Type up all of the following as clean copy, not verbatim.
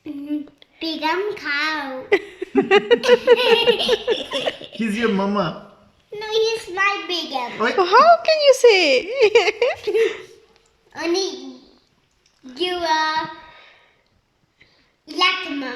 Begum cow. He's your mama. No, he's my Begum. Oi. How can you say? Only you are like the mama.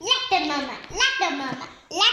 Like the mama. Like the mama. Like.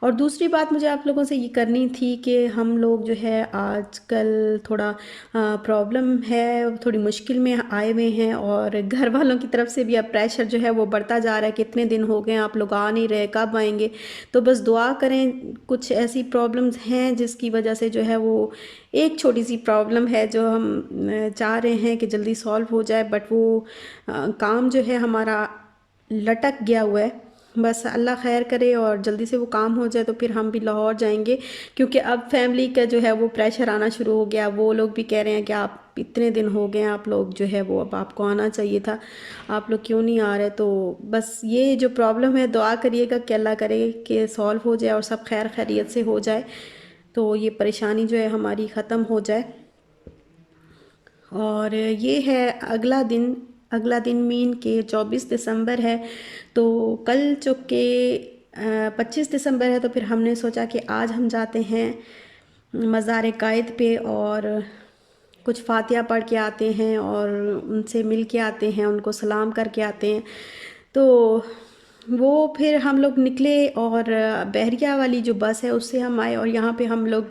اور دوسری بات مجھے آپ لوگوں سے یہ کرنی تھی کہ ہم لوگ جو ہے آج کل تھوڑا پرابلم ہے، تھوڑی مشکل میں آئے ہوئے ہیں، اور گھر والوں کی طرف سے بھی اب پریشر جو ہے وہ بڑھتا جا رہا ہے، کتنے دن ہو گئے آپ لوگ آ نہیں رہے، کب آئیں گے؟ تو بس دعا کریں، کچھ ایسی پرابلمز ہیں جس کی وجہ سے جو ہے وہ ایک چھوٹی سی پرابلم ہے جو ہم چاہ رہے ہیں کہ جلدی سالو ہو جائے، بٹ وہ کام جو ہے ہمارا لٹک گیا ہوا ہے۔ بس اللہ خیر کرے اور جلدی سے وہ کام ہو جائے تو پھر ہم بھی لاہور جائیں گے، کیونکہ اب فیملی کا جو ہے وہ پریشر آنا شروع ہو گیا، وہ لوگ بھی کہہ رہے ہیں کہ آپ اتنے دن ہو گئے، آپ لوگ جو ہے وہ اب آپ کو آنا چاہیے تھا، آپ لوگ کیوں نہیں آ رہے؟ تو بس یہ جو پرابلم ہے دعا کریے گا کہ اللہ کرے کہ سالو ہو جائے اور سب خیر خیریت سے ہو جائے، تو یہ پریشانی جو ہے ہماری ختم ہو جائے۔ اور یہ ہے اگلا دن مین کہ 24 دسمبر ہے، تو کل چونکہ 25 دسمبر ہے، تو پھر ہم نے سوچا کہ آج ہم جاتے ہیں مزار قائد پہ اور کچھ فاتحہ پڑھ کے آتے ہیں اور ان سے مل کے آتے ہیں، ان کو سلام کر کے آتے ہیں۔ تو وہ پھر ہم لوگ نکلے اور بحریہ والی جو بس ہے اس سے ہم آئے، اور یہاں پہ ہم لوگ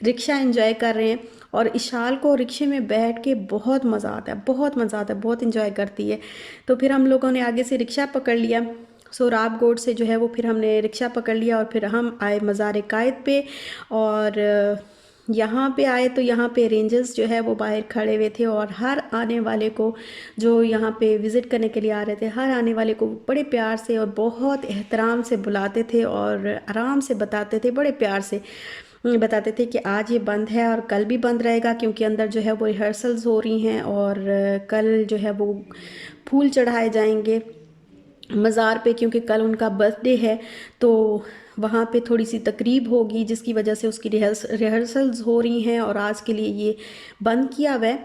رکشہ انجوائے کر رہے ہیں، اور اشال کو رکشے میں بیٹھ کے بہت مزہ آتا ہے، بہت انجوائے کرتی ہے۔ تو پھر ہم لوگوں نے آگے سے رکشہ پکڑ لیا، سوراب گوڈ سے جو ہے وہ پھر ہم نے رکشہ پکڑ لیا، اور پھر ہم آئے مزار قائد پہ، اور یہاں پہ آئے تو یہاں پہ رینجرز جو ہے وہ باہر کھڑے ہوئے تھے، اور ہر آنے والے کو جو یہاں پہ وزٹ کرنے کے لیے آ رہے تھے، ہر آنے والے کو بڑے پیار سے اور بہت احترام سے بلاتے تھے، اور آرام سے بتاتے تھے، بڑے پیار سے بتاتے تھے کہ آج یہ بند ہے اور کل بھی بند رہے گا، کیونکہ اندر جو ہے وہ ریہرسلز ہو رہی ہیں، اور کل جو ہے وہ پھول چڑھائے جائیں گے مزار پہ، کیونکہ کل ان کا برتھ ڈے ہے، تو وہاں پہ تھوڑی سی تقریب ہوگی جس کی وجہ سے اس کی ریہرسلز ہو رہی ہیں، اور آج کے لیے یہ بند کیا ہوا ہے،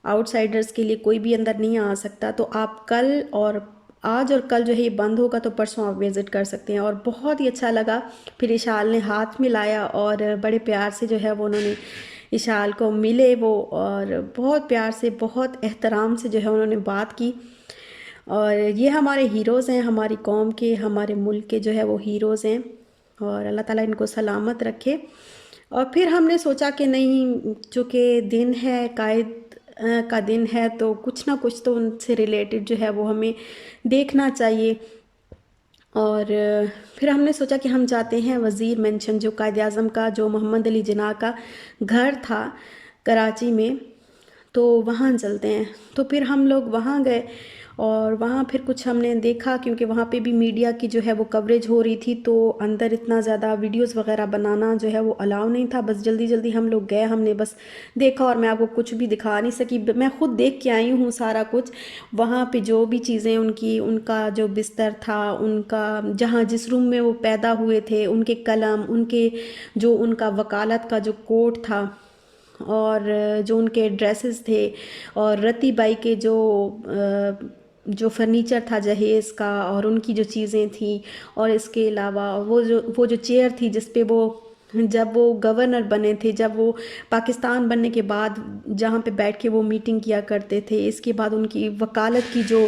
آؤٹ سائڈرز کے لیے کوئی بھی اندر نہیں آ سکتا۔ تو آپ کل اور آج اور کل جو ہے یہ بند ہوگا، تو پرسوں آپ وزٹ کر سکتے ہیں، اور بہت ہی اچھا لگا۔ پھر اشال نے ہاتھ ملایا اور بڑے پیار سے جو ہے وہ انہوں نے اشال کو ملے وہ، اور بہت پیار سے بہت احترام سے جو ہے انہوں نے بات کی، اور یہ ہمارے ہیروز ہیں، ہماری قوم کے، ہمارے ملک کے جو ہے وہ ہیروز ہیں، اور اللہ تعالیٰ ان کو سلامت رکھے۔ اور پھر ہم نے سوچا کہ نہیں، چونکہ دن ہے قائد کا دن ہے، تو کچھ نہ کچھ تو ان سے ریلیٹڈ جو ہے وہ ہمیں دیکھنا چاہیے، اور پھر ہم نے سوچا کہ ہم جاتے ہیں وزیر مینشن، جو قائد اعظم کا، جو محمد علی جناح کا گھر تھا کراچی میں، تو وہاں چلتے ہیں۔ تو پھر ہم لوگ وہاں گئے، اور وہاں پھر کچھ ہم نے دیکھا، کیونکہ وہاں پہ بھی میڈیا کی جو ہے وہ کوریج ہو رہی تھی، تو اندر اتنا زیادہ ویڈیوز وغیرہ بنانا جو ہے وہ الاؤ نہیں تھا، بس جلدی جلدی ہم لوگ گئے، ہم نے بس دیکھا، اور میں آپ کو کچھ بھی دکھا نہیں سکی، میں خود دیکھ کے آئی ہوں سارا کچھ، وہاں پہ جو بھی چیزیں ان کا جو بستر تھا، ان کا جہاں جس روم میں وہ پیدا ہوئے تھے، ان کے قلم، ان کا وکالت کا جو کوٹ تھا، اور جو ان کے ڈریسز تھے، اور رتی بائی کے جو فرنیچر تھا جہیز کا، اور ان کی جو چیزیں تھیں، اور اس کے علاوہ وہ جو چیئر تھی جس پہ وہ جب وہ گورنر بنے تھے، جب وہ پاکستان بننے کے بعد جہاں پہ بیٹھ کے وہ میٹنگ کیا کرتے تھے، اس کے بعد ان کی وکالت کی جو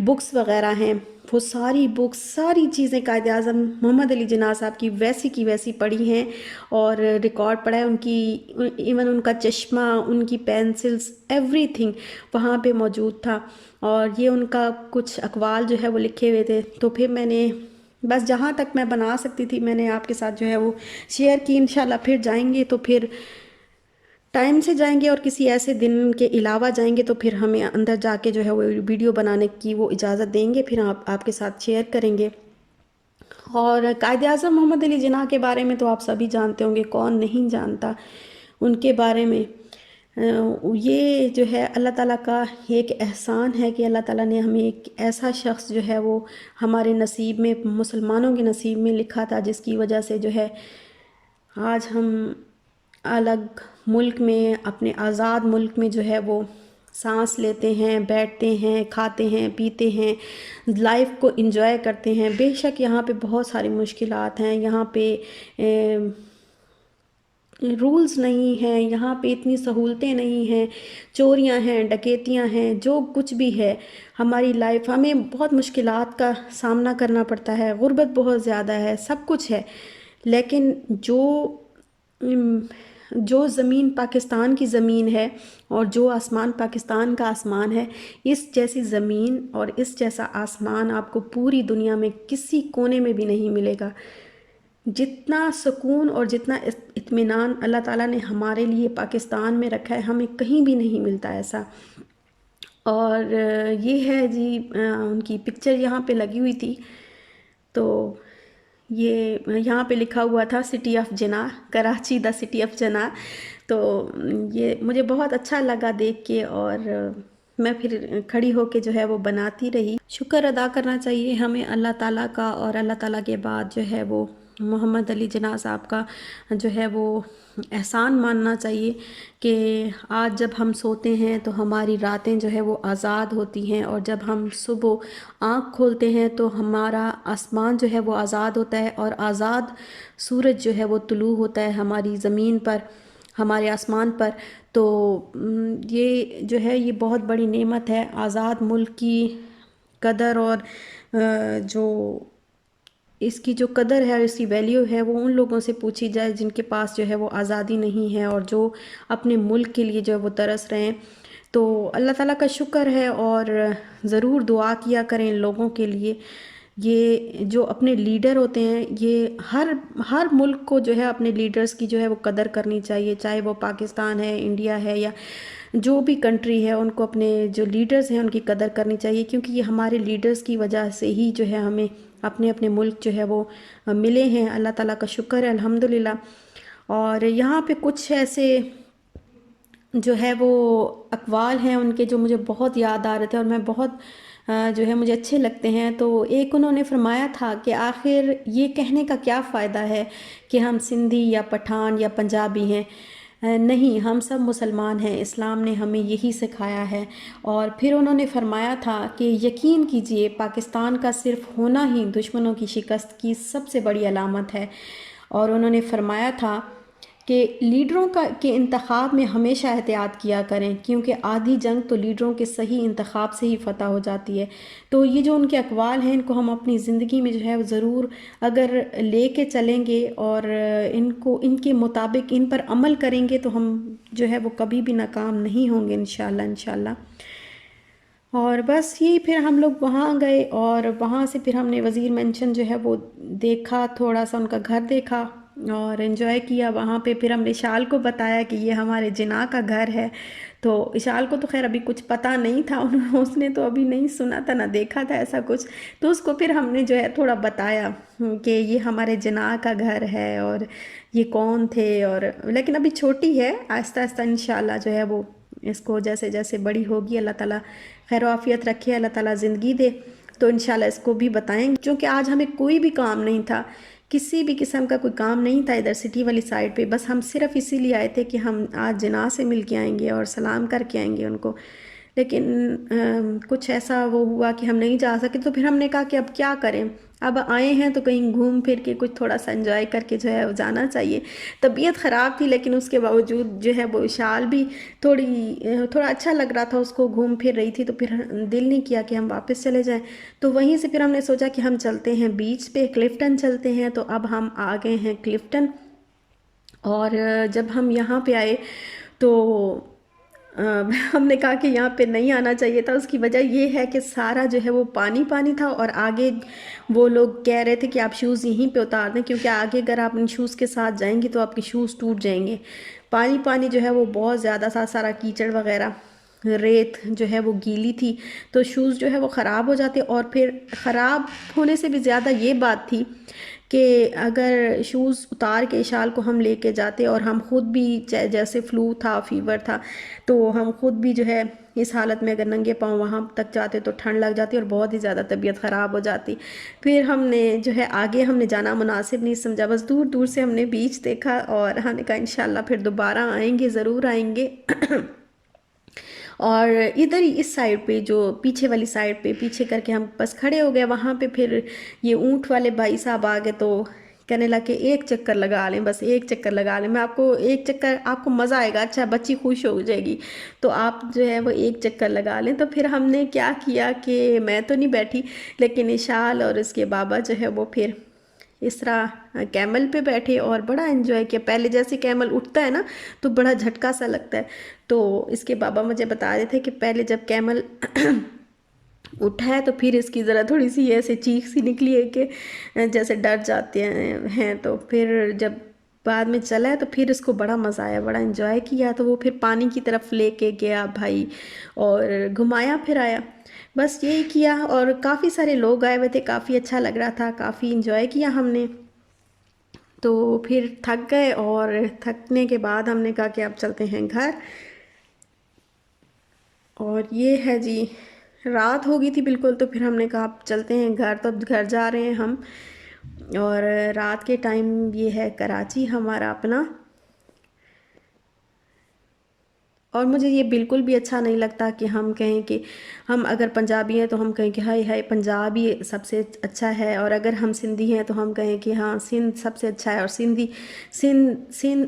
بکس وغیرہ ہیں، وہ ساری بکس، ساری چیزیں قائد اعظم محمد علی جناح صاحب کی ویسی پڑھی ہیں، اور ریکارڈ پڑھا ہے ان کی، ایون ان کا چشمہ، ان کی پینسلز، ایوری تھنگ وہاں پہ موجود تھا، اور یہ ان کا کچھ اقوال جو ہے وہ لکھے ہوئے تھے۔ تو پھر میں نے بس جہاں تک میں بنا سکتی تھی میں نے آپ کے ساتھ جو ہے وہ شیئر کی، انشاءاللہ پھر جائیں گے تو پھر ٹائم سے جائیں گے، اور کسی ایسے دن کے علاوہ جائیں گے تو پھر ہمیں اندر جا کے جو ہے وہ ویڈیو بنانے کی وہ اجازت دیں گے، پھر آپ کے ساتھ شیئر کریں گے۔ اور قائد اعظم محمد علی جناح کے بارے میں تو آپ سبھی جانتے ہوں گے، کون نہیں جانتا ان کے بارے میں۔ یہ جو ہے اللہ تعالیٰ کا ایک احسان ہے کہ اللہ تعالیٰ نے ہمیں ایک ایسا شخص جو ہے وہ ہمارے نصیب میں، مسلمانوں کے نصیب میں لکھا تھا، جس کی وجہ سے جو ہے آج ہم الگ ملک میں، اپنے آزاد ملک میں جو ہے وہ سانس لیتے ہیں، بیٹھتے ہیں، کھاتے ہیں، پیتے ہیں، لائف کو انجوائے کرتے ہیں۔ بے شک یہاں پہ بہت ساری مشکلات ہیں، یہاں پہ رولز نہیں ہیں، یہاں پہ اتنی سہولتیں نہیں ہیں، چوریاں ہیں، ڈکیتیاں ہیں، جو کچھ بھی ہے ہماری لائف، ہمیں بہت مشکلات کا سامنا کرنا پڑتا ہے، غربت بہت زیادہ ہے، سب کچھ ہے، لیکن جو زمین پاکستان کی زمین ہے اور جو آسمان پاکستان کا آسمان ہے، اس جیسی زمین اور اس جیسا آسمان آپ کو پوری دنیا میں کسی کونے میں بھی نہیں ملے گا۔ جتنا سکون اور جتنا اطمینان اللہ تعالیٰ نے ہمارے لیے پاکستان میں رکھا ہے، ہمیں کہیں بھی نہیں ملتا ایسا۔ اور یہ ہے جی ان کی پکچر یہاں پہ لگی ہوئی تھی، تو یہ یہاں پہ لکھا ہوا تھا city of Jinnah, Karachi the city of Jinnah. تو یہ مجھے بہت اچھا لگا دیکھ کے، اور میں پھر کھڑی ہو کے جو ہے وہ بناتی رہی۔ شکر ادا کرنا چاہیے ہمیں اللہ تعالیٰ کا، اور اللہ تعالیٰ کے بعد جو ہے وہ محمد علی جناح صاحب کا جو ہے وہ احسان ماننا چاہیے کہ آج جب ہم سوتے ہیں تو ہماری راتیں جو ہے وہ آزاد ہوتی ہیں، اور جب ہم صبح آنکھ کھولتے ہیں تو ہمارا آسمان جو ہے وہ آزاد ہوتا ہے، اور آزاد سورج جو ہے وہ طلوع ہوتا ہے ہماری زمین پر، ہمارے آسمان پر۔ تو یہ جو ہے یہ بہت بڑی نعمت ہے۔ آزاد ملک کی قدر اور جو اس کی جو قدر ہے، اس کی ویلیو ہے، وہ ان لوگوں سے پوچھی جائے جن کے پاس جو ہے وہ آزادی نہیں ہے، اور جو اپنے ملک کے لیے جو ہے وہ ترس رہے ہیں۔ تو اللہ تعالیٰ کا شکر ہے، اور ضرور دعا کیا کریں ان لوگوں کے لیے۔ یہ جو اپنے لیڈر ہوتے ہیں، یہ ہر ملک کو جو ہے اپنے لیڈرز کی جو ہے وہ قدر کرنی چاہیے، چاہے وہ پاکستان ہے، انڈیا ہے، یا جو بھی کنٹری ہے، ان کو اپنے جو لیڈرز ہیں ان کی قدر کرنی چاہیے، کیونکہ یہ ہمارے لیڈرز کی وجہ سے ہی جو ہے ہمیں اپنے اپنے ملک جو ہے وہ ملے ہیں۔ اللہ تعالیٰ کا شکر ہے الحمدللہ۔ اور یہاں پہ کچھ ایسے جو ہے وہ اقوال ہیں ان کے جو مجھے بہت یاد آ رہے تھے، اور میں بہت جو ہے مجھے اچھے لگتے ہیں۔ تو ایک انہوں نے فرمایا تھا کہ آخر یہ کہنے کا کیا فائدہ ہے کہ ہم سندھی یا پٹھان یا پنجابی ہیں، نہیں، ہم سب مسلمان ہیں، اسلام نے ہمیں یہی سکھایا ہے۔ اور پھر انہوں نے فرمایا تھا کہ یقین کیجئے پاکستان کا صرف ہونا ہی دشمنوں کی شکست کی سب سے بڑی علامت ہے۔ اور انہوں نے فرمایا تھا کہ لیڈروں کے انتخاب میں ہمیشہ احتیاط کیا کریں، کیونکہ آدھی جنگ تو لیڈروں کے صحیح انتخاب سے ہی فتح ہو جاتی ہے۔ تو یہ جو ان کے اقوال ہیں، ان کو ہم اپنی زندگی میں جو ہے ضرور اگر لے کے چلیں گے اور ان کے مطابق ان پر عمل کریں گے تو ہم جو ہے وہ کبھی بھی ناکام نہیں ہوں گے انشاءاللہ۔ اور بس یہی، پھر ہم لوگ وہاں گئے، اور وہاں سے پھر ہم نے وزیر مینشن جو ہے وہ دیکھا، تھوڑا سا ان کا گھر دیکھا اور انجوائے کیا وہاں پہ۔ پھر ہم نے اشال کو بتایا کہ یہ ہمارے جناح کا گھر ہے۔ تو اشال کو تو خیر ابھی کچھ پتہ نہیں تھا، اس نے تو ابھی نہیں سنا تھا نہ دیکھا تھا ایسا کچھ، تو اس کو پھر ہم نے جو ہے تھوڑا بتایا کہ یہ ہمارے جناح کا گھر ہے اور یہ کون تھے۔ اور لیکن ابھی چھوٹی ہے، آہستہ آہستہ انشاءاللہ جو ہے وہ اس کو جیسے جیسے بڑی ہوگی، اللہ تعالیٰ خیر و عافیت رکھے، اللہ تعالیٰ زندگی دے، تو انشاءاللہ اس کو بھی بتائیں گے۔ چونکہ آج ہمیں کوئی بھی کام نہیں تھا، کسی بھی قسم کا کوئی کام نہیں تھا ادھر سٹی والی سائڈ پہ، بس ہم صرف اسی لیے آئے تھے کہ ہم آج جناح سے مل کے آئیں گے اور سلام کر کے آئیں گے ان کو۔ لیکن کچھ ایسا وہ ہوا کہ ہم نہیں جا سکے، تو پھر ہم نے کہا کہ اب کیا کریں، اب آئے ہیں تو کہیں گھوم پھر کے کچھ تھوڑا سا انجوائے کر کے جو ہے جانا چاہیے۔ طبیعت خراب تھی لیکن اس کے باوجود جو ہے وہ اشال بھی تھوڑا اچھا لگ رہا تھا، اس کو گھوم پھر رہی تھی، تو پھر دل نہیں کیا کہ ہم واپس چلے جائیں۔ تو وہیں سے پھر ہم نے سوچا کہ ہم چلتے ہیں بیچ پہ، کلفٹن چلتے ہیں۔ تو اب ہم آ گئے ہیں کلفٹن، اور جب ہم یہاں پہ آئے تو ہم نے کہا کہ یہاں پہ نہیں آنا چاہیے تھا۔ اس کی وجہ یہ ہے کہ سارا جو ہے وہ پانی پانی تھا، اور آگے وہ لوگ کہہ رہے تھے کہ آپ شوز یہیں پہ اتار دیں، کیونکہ آگے اگر آپ ان شوز کے ساتھ جائیں گی تو آپ کے شوز ٹوٹ جائیں گے۔ پانی جو ہے وہ بہت زیادہ تھا، سارا کیچڑ وغیرہ، ریت جو ہے وہ گیلی تھی، تو شوز جو ہے وہ خراب ہو جاتے۔ اور پھر خراب ہونے سے بھی زیادہ یہ بات تھی کہ اگر شوز اتار کے اشال کو ہم لے کے جاتے، اور ہم خود بھی جیسے فلو تھا، فیور تھا، تو ہم خود بھی جو ہے اس حالت میں اگر ننگے پاؤں وہاں تک جاتے تو ٹھنڈ لگ جاتی اور بہت ہی زیادہ طبیعت خراب ہو جاتی۔ پھر ہم نے جو ہے آگے ہم نے جانا مناسب نہیں سمجھا، بس دور دور سے ہم نے بیچ دیکھا، اور ہم نے کہا انشاءاللہ پھر دوبارہ آئیں گے، ضرور آئیں گے۔ اور ادھر ہی اس سائڈ پہ جو پیچھے والی سائڈ پہ پیچھے کر کے ہم بس کھڑے ہو گئے، وہاں پہ پھر یہ اونٹ والے بھائی صاحب آ گئے، تو کہنے لگے ایک چکر لگا لیں، بس ایک چکر لگا لیں، میں آپ کو ایک چکر، آپ کو مزہ آئے گا، اچھا بچی خوش ہو جائے گی، تو آپ جو ہے وہ ایک چکر لگا لیں۔ تو پھر ہم نے کیا کیا کہ میں تو نہیں بیٹھی، لیکن اشال اور اس کے بابا جو ہے وہ پھر اس طرح کیمل پہ بیٹھے اور بڑا انجوائے کیا. پہلے جیسے کیمل اٹھتا ہے نا تو بڑا جھٹکا سا لگتا ہے. تو اس کے بابا مجھے بتا رہے تھے کہ پہلے جب کیمل اٹھا ہے تو پھر اس کی ذرا تھوڑی سی ایسے چیخ سی نکلی ہے کہ جیسے ڈر جاتے ہیں. تو پھر جب بعد میں چلا ہے تو پھر اس کو بڑا مزہ آیا, بڑا انجوائے کیا. تو وہ پھر پانی کی طرف لے کے گیا بھائی اور گھمایا پھر آیا. بس یہی کیا. اور کافی سارے لوگ آئے ہوئے تھے, کافی اچھا لگ رہا تھا, کافی انجوائے کیا ہم نے. تو پھر تھک گئے اور تھکنے کے بعد ہم نے کہا کہ اب چلتے ہیں گھر. اور یہ ہے جی, رات ہو گئی تھی بالکل, تو پھر ہم نے کہا اب چلتے ہیں گھر. تو اب گھر جا رہے ہیں ہم. اور رات کے ٹائم یہ ہے کراچی ہمارا اپنا. اور مجھے یہ بالکل بھی اچھا نہیں لگتا کہ ہم کہیں کہ ہم اگر پنجابی ہیں تو ہم کہیں کہ ہائے ہائے پنجاب ہی سب سے اچھا ہے, اور اگر ہم سندھی ہیں تو ہم کہیں کہ ہاں سندھ سب سے اچھا ہے. اور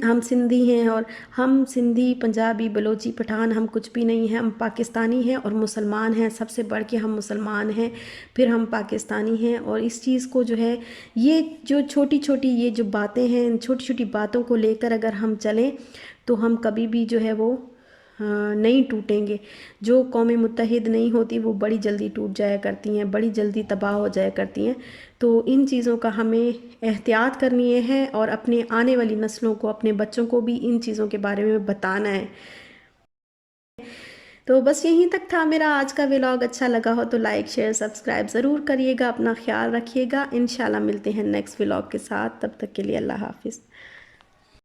ہم سندھی ہیں, اور ہم سندھی پنجابی بلوچی پٹھان ہم کچھ بھی نہیں ہیں. ہم پاکستانی ہیں اور مسلمان ہیں, سب سے بڑھ کے ہم مسلمان ہیں, پھر ہم پاکستانی ہیں. اور اس چیز کو جو ہے, یہ جو چھوٹی چھوٹی یہ جو باتیں ہیں, ان چھوٹی چھوٹی باتوں کو لے کر اگر ہم چلیں تو ہم کبھی بھی جو ہے وہ نہیں ٹوٹیں گے. جو قومیں متحد نہیں ہوتی وہ بڑی جلدی ٹوٹ جایا کرتی ہیں, بڑی جلدی تباہ ہو جایا کرتی ہیں. تو ان چیزوں کا ہمیں احتیاط کرنی ہے, اور اپنے آنے والی نسلوں کو, اپنے بچوں کو بھی ان چیزوں کے بارے میں بتانا ہے. تو بس یہیں تک تھا میرا آج کا ولاگ. اچھا لگا ہو تو لائک شیئر سبسکرائب ضرور کریے گا. اپنا خیال رکھیے گا. انشاءاللہ ملتے ہیں نیکسٹ ولاگ کے ساتھ. تب تک کے لیے اللہ حافظ.